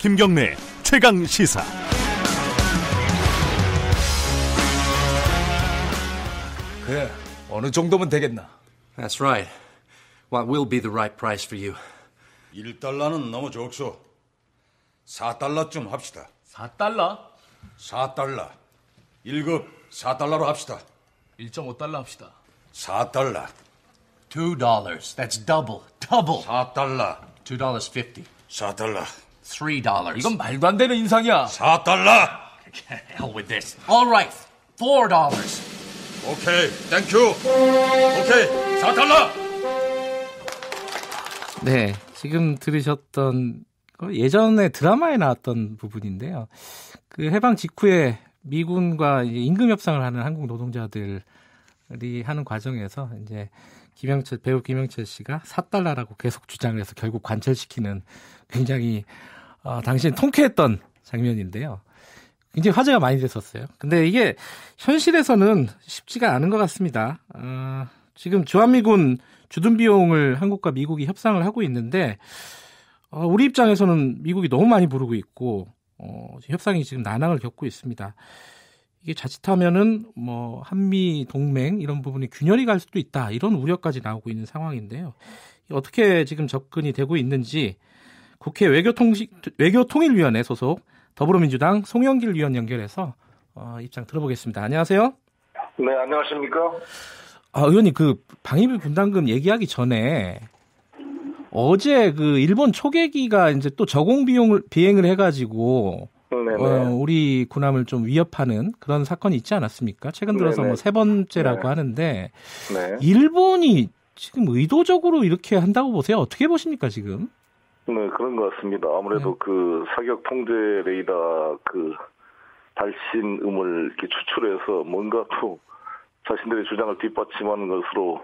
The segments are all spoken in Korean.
김경래 최강 시사. 그래, 어느 정도면 되겠나? That's right. What will be the right price for you? 1달러는 너무 적소. 4달러쯤 합시다. 4달러? 4달러. 1급 4달러로 합시다. 1.5달러 합시다. 4달러. $2. That's double. 4달러. $2.50. 4달러. $3. 이건 말도 안 되는 인상이야. 4달러. Hell with this. All right. $4. 오케이, 땡큐. 오케이, 4달러. 네, 지금 들으셨던 예전에 드라마에 나왔던 부분인데요. 그 해방 직후에 미군과 이제 임금 협상을 하는 한국 노동자들이 하는 과정에서 이제 배우 김영철 씨가 4달러라고 계속 주장을 해서 결국 관철시키는 굉장히 당시엔 통쾌했던 장면인데요. 굉장히 화제가 많이 됐었어요. 근데 이게 현실에서는 쉽지가 않은 것 같습니다. 지금 주한미군 주둔 비용을 한국과 미국이 협상을 하고 있는데 우리 입장에서는 미국이 너무 많이 부르고 있고 협상이 지금 난항을 겪고 있습니다. 이게 자칫하면은 뭐 한미 동맹 이런 부분이 균열이 갈 수도 있다 이런 우려까지 나오고 있는 상황인데요. 어떻게 지금 접근이 되고 있는지 국회 외교통일위원회 소속 더불어민주당 송영길 위원 연결해서 입장 들어보겠습니다. 안녕하세요. 네, 안녕하십니까? 의원님 그 방위비 분담금 얘기하기 전에 어제 그 일본 초계기가 이제 또 저공 비행을 해가지고 우리 군함을 좀 위협하는 그런 사건이 있지 않았습니까? 최근 들어서 뭐 세 번째라고 하는데 일본이 지금 의도적으로 이렇게 한다고 보세요? 어떻게 보십니까 지금? 네, 그런 것 같습니다. 아무래도 그 사격 통제 레이더 그 발신음을 이렇게 추출해서 뭔가 또 자신들의 주장을 뒷받침하는 것으로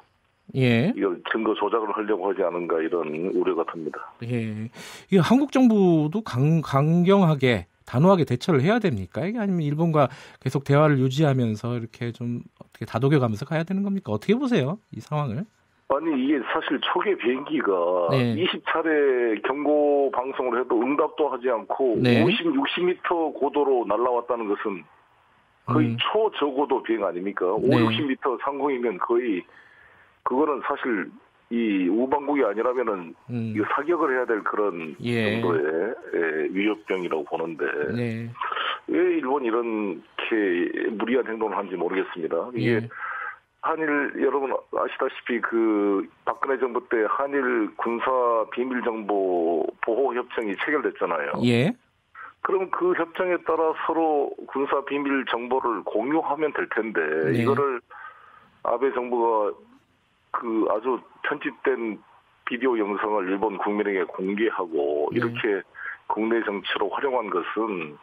이걸 증거 조작을 하려고 하지 않은가 이런 우려가 듭니다. 예, 이게 한국 정부도 강경하게 단호하게 대처를 해야 됩니까? 이게 아니면 일본과 계속 대화를 유지하면서 이렇게 좀 어떻게 다독여가면서 가야 되는 겁니까? 어떻게 보세요, 이 상황을? 아니 이게 사실 초계 비행기가 20차례 경고 방송을 해도 응답도 하지 않고 50, 60m 고도로 날아왔다는 것은 거의 초저고도 비행 아닙니까? 5, 60m 상공이면 거의 그거는 사실 이 우방국이 아니라면은 이거 사격을 해야 될 그런 정도의 위협병이라고 보는데 왜 일본이 이렇게 무리한 행동을 하는지 모르겠습니다. 이게 한일 여러분 아시다시피 그 박근혜 정부 때 한일 군사 비밀 정보 보호 협정이 체결됐잖아요. 그럼 그 협정에 따라 서로 군사 비밀 정보를 공유하면 될 텐데 이거를 아베 정부가 그 아주 편집된 비디오 영상을 일본 국민에게 공개하고 이렇게 국내 정치로 활용한 것은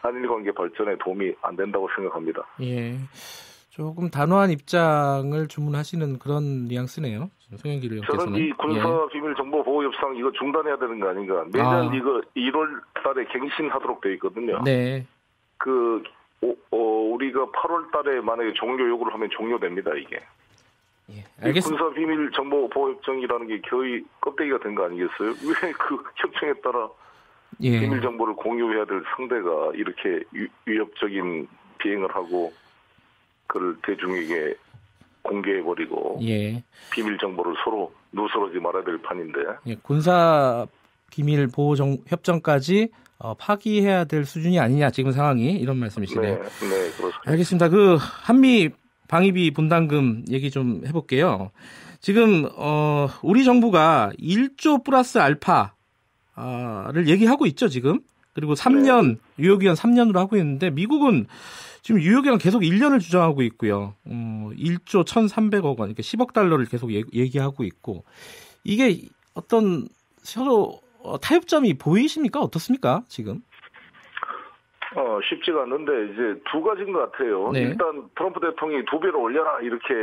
한일 관계 발전에 도움이 안 된다고 생각합니다. 조금 단호한 입장을 주문하시는 그런 뉘앙스네요. 송영길 의원께서는. 저는 이 군사 비밀 정보 보호 협상 이거 중단해야 되는 거 아닌가. 매년 이거 1월 달에 갱신하도록 되어 있거든요. 우리가 8월 달에 만약에 종료 요구를 하면 종료됩니다, 이게. 군사 비밀 정보 보호 협정이라는 게 거의 껍데기가 된 거 아니겠어요? 왜 그 협정에 따라 비밀 정보를 공유해야 될 상대가 이렇게 위협적인 비행을 하고 그걸 대중에게 공개해버리고 비밀 정보를 서로 누설하지 말아야 될 판인데 군사 비밀 보호 협정까지 파기해야 될 수준이 아니냐 지금 상황이 이런 말씀이시네요. 그렇습니다. 알겠습니다. 그 한미 방위비 분담금 얘기 좀 해볼게요. 지금 우리 정부가 1조 플러스 알파를 얘기하고 있죠 지금. 그리고 3년 유효기간 3년으로 하고 있는데 미국은 지금 유효기간 계속 1년을 주장하고 있고요. 1조 1,300억 원, 그러니까 10억 달러를 계속 얘기하고 있고 이게 어떤 서로 타협점이 보이십니까? 어떻습니까? 지금? 쉽지가 않는데 이제 두 가지인 것 같아요. 일단 트럼프 대통령이 2배로 올려라 이렇게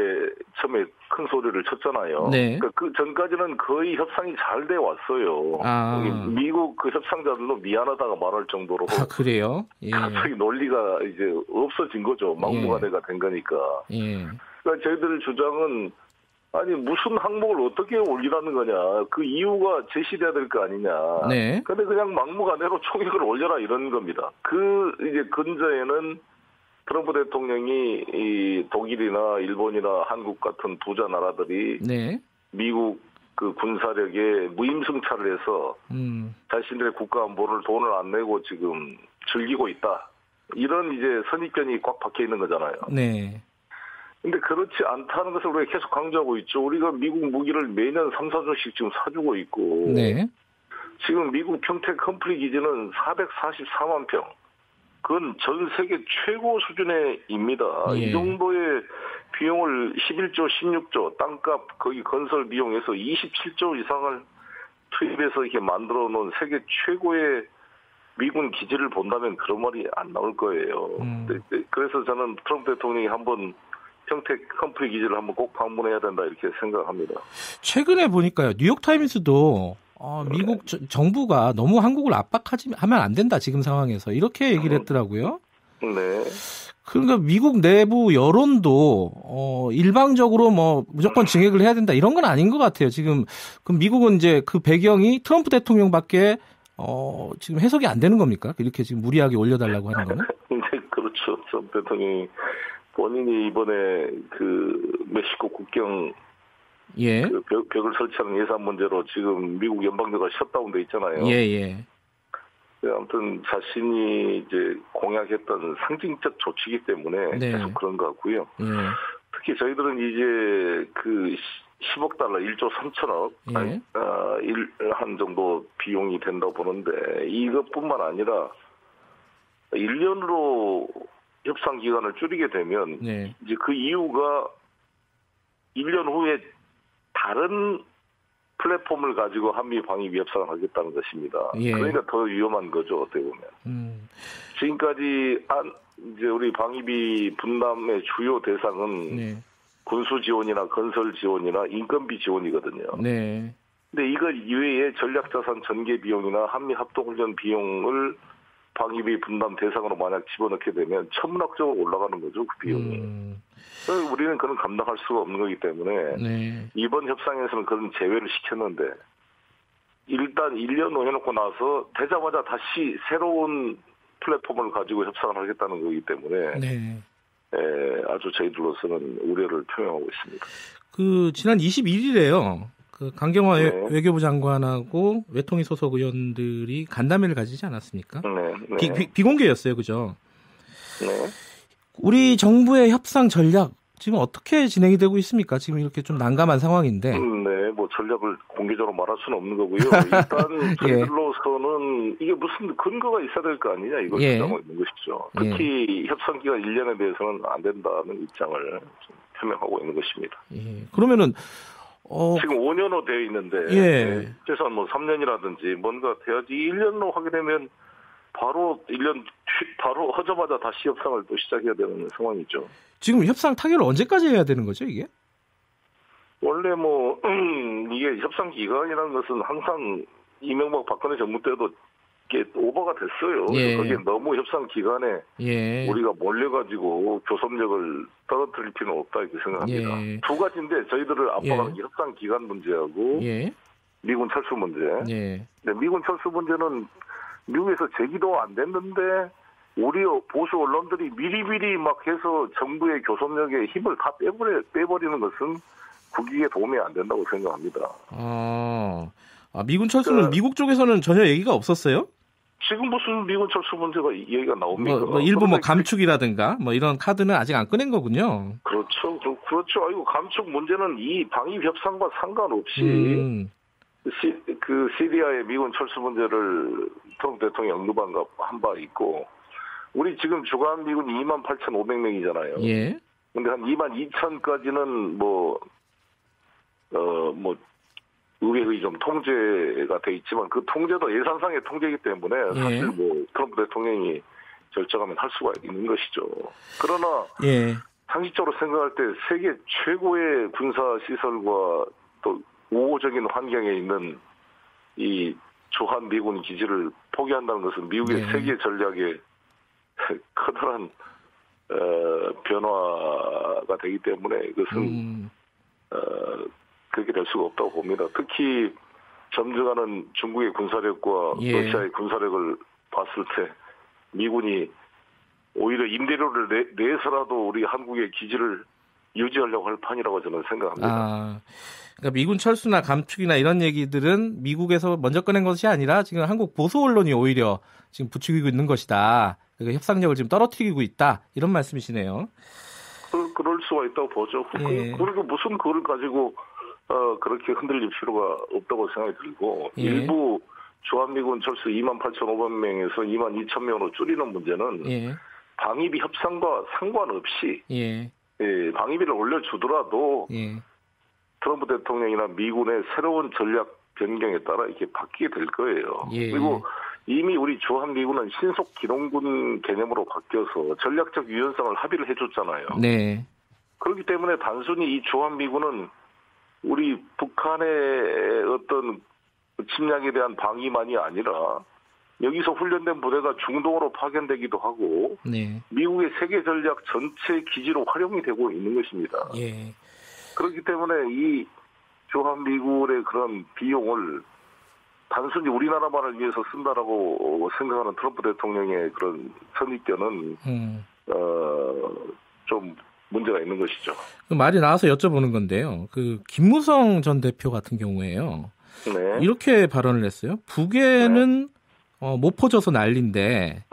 처음에 큰 소리를 쳤잖아요. 그러니까 그 전까지는 거의 협상이 잘 돼 왔어요. 미국 그 협상자들도 미안하다가 말할 정도로. 그래요? 갑자기 논리가 이제 없어진 거죠. 막무가내가 된 거니까. 그러니까 저희들 주장은 아니 무슨 항목을 어떻게 올리라는 거냐. 그 이유가 제시돼야 될 거 아니냐. 네. 근데 그냥 막무가내로 총액을 올려라 이런 겁니다. 그 이제 근저에는 트럼프 대통령이 이 독일이나 일본이나 한국 같은 부자 나라들이 네. 미국 그 군사력에 무임승차를 해서 자신들의 국가 안보를 돈을 안 내고 지금 즐기고 있다. 이런 이제 선입견이 꽉 박혀 있는 거잖아요. 네. 근데 그렇지 않다는 것을 우리가 계속 강조하고 있죠. 우리가 미국 무기를 매년 3, 4조씩 지금 사주고 있고. 네. 지금 미국 평택 험프리 기지는 444만 평. 그건 전 세계 최고 수준의입니다. 예. 이 정도의 비용을 11조, 16조, 땅값, 거기 건설 비용에서 27조 이상을 투입해서 이렇게 만들어 놓은 세계 최고의 미군 기지를 본다면 그런 말이 안 나올 거예요. 그래서 저는 트럼프 대통령이 한번 평택 험프리 기지를 한번 꼭 방문해야 된다 이렇게 생각합니다. 최근에 보니까요. 뉴욕타임스도 미국 정부가 너무 한국을 압박하면 안 된다 지금 상황에서 이렇게 얘기를 했더라고요. 네. 그러니까 미국 내부 여론도 일방적으로 뭐 무조건 증액을 해야 된다 이런 건 아닌 것 같아요. 지금 그럼 미국은 이제 그 배경이 트럼프 대통령밖에 지금 해석이 안 되는 겁니까? 이렇게 지금 무리하게 올려달라고 하는 거는? 네, 그렇죠. 트럼프 대통령이 본인이 이번에 그 멕시코 국경 예. 그 벽을 설치하는 예산 문제로 지금 미국 연방제가 셧다운돼 있잖아요. 예. 아무튼 자신이 이제 공약했던 상징적 조치이기 때문에 네. 계속 그런 것 같고요. 예. 특히 저희들은 이제 그 10억 달러, 1조 3천억 예. 한 정도 비용이 된다고 보는데 이것뿐만 아니라 1년으로 협상 기간을 줄이게 되면 네. 이제 그 이유가 1년 후에 다른 플랫폼을 가지고 한미 방위 협상을 하겠다는 것입니다. 예. 그러니까 더 위험한 거죠, 어떻게 보면. 지금까지 이제 우리 방위비 분담의 주요 대상은 네. 군수 지원이나 건설 지원이나 인건비 지원이거든요. 네. 근데 이거 이외에 전략자산 전개 비용이나 한미 합동훈련 비용을 방위비 분담 대상으로 만약 집어넣게 되면 천문학적으로 올라가는 거죠, 그 비용이. 그래서 우리는 그런 감당할 수가 없는 거기 때문에 네. 이번 협상에서는 그런 제외를 시켰는데 일단 1년 해놓고 나서 되자마자 다시 새로운 플랫폼을 가지고 협상을 하겠다는 거기 때문에 네. 아주 저희들로서는 우려를 표명하고 있습니다. 그 지난 21일에요. 그 강경화 네. 외교부 장관하고 외통위 소속 의원들이 간담회를 가지지 않았습니까? 네. 비공개였어요, 그죠? 네. 우리 정부의 협상 전략 지금 어떻게 진행이 되고 있습니까? 지금 이렇게 좀 난감한 상황인데. 네, 뭐 전략을 공개적으로 말할 수는 없는 거고요. 일단 저희들로서는 이게 무슨 근거가 있어야 될 거 아니냐 이걸 주장하고 있는 것이죠. 특히 협상 기간 1년에 대해서는 안 된다는 입장을 좀 표명하고 있는 것입니다. 예. 그러면은 지금 5년으로 되어 있는데 최소한 뭐 3년이라든지 뭔가 돼야지 1년으로 하게 되면 바로 1년 바로 하자마자 다시 협상을 또 시작해야 되는 상황이죠. 지금 협상 타결을 언제까지 해야 되는 거죠, 이게? 원래 뭐 이게 협상 기간이라는 것은 항상 이명박 박근혜 정부 때도 이게 오버가 됐어요. 거기에 너무 협상 기간에 우리가 몰려가지고 교섭력을 떨어뜨릴 필요는 없다 이렇게 생각합니다. 두 가지인데 저희들을 압박하는 게 협상 기간 문제하고 미군 철수 문제. 근데 미군 철수 문제는 미국에서 제기도 안 됐는데 우리 보수 언론들이 미리미리 막 해서 정부의 교섭력에 힘을 다 빼버리는 것은 국익에 도움이 안 된다고 생각합니다. 미군 철수는 미국 쪽에서는 전혀 얘기가 없었어요? 지금 무슨 미군 철수 문제가 얘기가 나옵니까? 일부 감축이라든가 이런 카드는 아직 안 꺼낸 거군요. 그렇죠. 아이고 감축 문제는 이 방위 협상과 상관없이 그 시리아의 미군 철수 문제를 트럼프 대통령이 언급한 바 있고 우리 지금 주간 미군 28,500명이잖아요. 근데 한 22,000까지는 의회의 좀 통제가 돼 있지만 그 통제도 예산상의 통제이기 때문에 사실 트럼프 대통령이 결정하면 할 수가 있는 것이죠. 그러나 상식적으로 생각할 때 세계 최고의 군사 시설과 또 우호적인 환경에 있는 이 주한 미군 기지를 포기한다는 것은 미국의 세계 전략에 커다란 변화가 되기 때문에 이것은 그렇게 될 수가 없다고 봅니다. 특히 점증하는 중국의 군사력과 러시아의 군사력을 봤을 때 미군이 오히려 임대료를 내서라도 우리 한국의 기지를 유지하려고 할 판이라고 저는 생각합니다. 그러니까 미군 철수나 감축이나 이런 얘기들은 미국에서 먼저 꺼낸 것이 아니라 지금 한국 보수 언론이 오히려 지금 부추기고 있는 것이다. 그러니까 협상력을 지금 떨어뜨리고 있다. 이런 말씀이시네요. 그럴 수가 있다고 보죠. 그리고 무슨 그걸 가지고 그렇게 흔들릴 필요가 없다고 생각이 들고 일부 주한미군 철수 28,500명에서 22,000명으로 줄이는 문제는 방위비 협상과 상관없이 방위비를 올려주더라도 트럼프 대통령이나 미군의 새로운 전략 변경에 따라 이렇게 바뀌게 될 거예요. 그리고 이미 우리 주한미군은 신속 기동군 개념으로 바뀌어서 전략적 유연성을 합의를 해줬잖아요. 네. 그렇기 때문에 단순히 이 주한미군은 우리 북한의 어떤 침략에 대한 방위만이 아니라 여기서 훈련된 부대가 중동으로 파견되기도 하고 미국의 세계 전략 전체 기지로 활용이 되고 있는 것입니다. 그렇기 때문에 이 주한미군의 그런 비용을 단순히 우리나라만을 위해서 쓴다라고 생각하는 트럼프 대통령의 그런 선입견은 좀 문제가 있는 것이죠. 그 말이 나와서 여쭤보는 건데요. 그 김무성 전 대표 같은 경우에요. 이렇게 발언을 했어요. 북에는 못 퍼져서 난리인데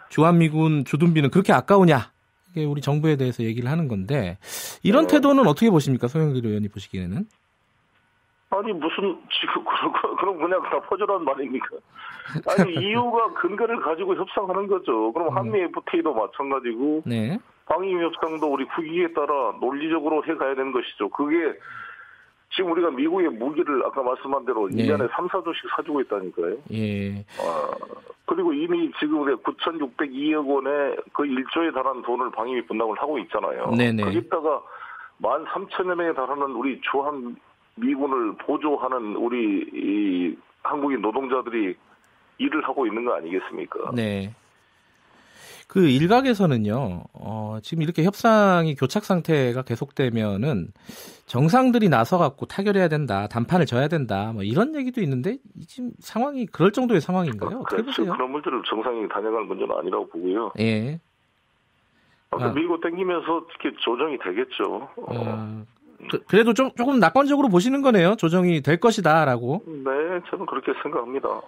주한미군 주둔비는 그렇게 아까우냐? 이게 우리 정부에 대해서 얘기를 하는 건데 이런 태도는 어떻게 보십니까? 송영길 의원이 보시기에는? 아니 무슨 지금 그럼 그냥 다 퍼져란 말입니까? 아니 이유가 근거를 가지고 협상하는 거죠. 그럼 한미 FTA도 마찬가지고 방위비 협상도 우리 국익에 따라 논리적으로 해가야 되는 것이죠. 그게 지금 우리가 미국의 무기를 아까 말씀한 대로 1년에 3, 4조씩 사주고 있다니까요. 그리고 이미 지금 9,602억 원의 그 1조에 달하는 돈을 방위비 분담을 하고 있잖아요. 거기다가 13,000여 명에 달하는 우리 주한 미군을 보조하는 우리 이 한국인 노동자들이 일을 하고 있는 거 아니겠습니까? 네. 그 일각에서는요, 지금 이렇게 협상이 교착 상태가 계속되면은 정상들이 나서갖고 타결해야 된다, 단판을 져야 된다, 뭐 이런 얘기도 있는데 지금 상황이 그럴 정도의 상황인가요? 어떻게 보세요? 그런 문제를 정상이 단행할 문제는 아니라고 보고요. 밀고 당기면서 이렇게 조정이 되겠죠. 그래도 조금 낙관적으로 보시는 거네요. 조정이 될 것이다라고. 네, 저는 그렇게 생각합니다.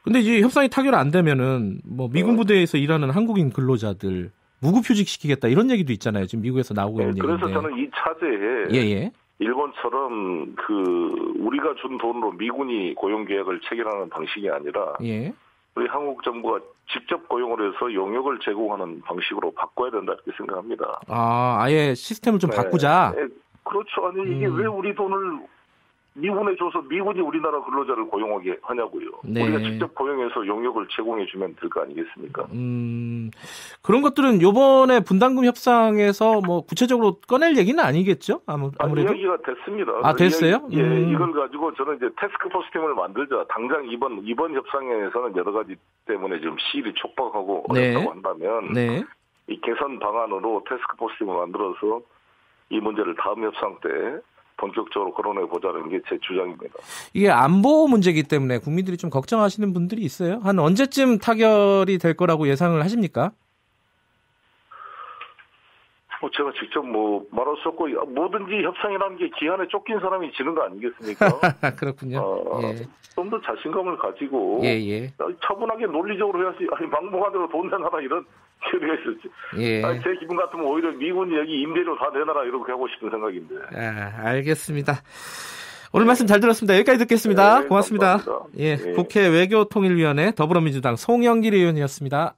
근데 이제 협상이 타결 안 되면은 뭐 미군 부대에서 일하는 한국인 근로자들 무급휴직 시키겠다 이런 얘기도 있잖아요. 지금 미국에서 나오고 있는 얘기인데. 그래서 저는 이 차제에 일본처럼 그 우리가 준 돈으로 미군이 고용 계약을 체결하는 방식이 아니라 우리 한국 정부가 직접 고용을 해서 용역을 제공하는 방식으로 바꿔야 된다 이렇게 생각합니다. 아예 시스템을 좀 바꾸자. 그렇죠. 아니 이게 왜 우리 돈을 미군에 줘서 미군이 우리나라 근로자를 고용하게 하냐고요. 우리가 직접 고용해서 용역을 제공해주면 될 거 아니겠습니까? 그런 것들은 이번에 분담금 협상에서 뭐 구체적으로 꺼낼 얘기는 아니겠죠? 아무래도 이야기가 됐습니다. 됐어요? 이걸 가지고 저는 이제 태스크포스 팀을 만들자. 당장 이번 협상에서는 여러 가지 때문에 지금 시일이 촉박하고 어렵다고 한다면 이 개선 방안으로 태스크포스 팀을 만들어서 이 문제를 다음 협상 때 본격적으로 거론해 보자는 게 제 주장입니다. 이게 안보 문제이기 때문에 국민들이 좀 걱정하시는 분들이 있어요. 한 언제쯤 타결이 될 거라고 예상을 하십니까? 제가 직접 말할 수 없고 뭐든지 협상이라는 게 기한에 쫓긴 사람이 지는 거 아니겠습니까? 그렇군요. 좀 더 자신감을 가지고 차분하게 논리적으로 해야지. 아니 막무가내로 돈 내놔라 이런 소리가 있었지. 제 기분 같으면 오히려 미군이 여기 임대료 다 내놔라 이렇게 하고 싶은 생각인데. 알겠습니다. 오늘 말씀 잘 들었습니다. 여기까지 듣겠습니다. 고맙습니다. 국회 외교통일위원회 더불어민주당 송영길 의원이었습니다.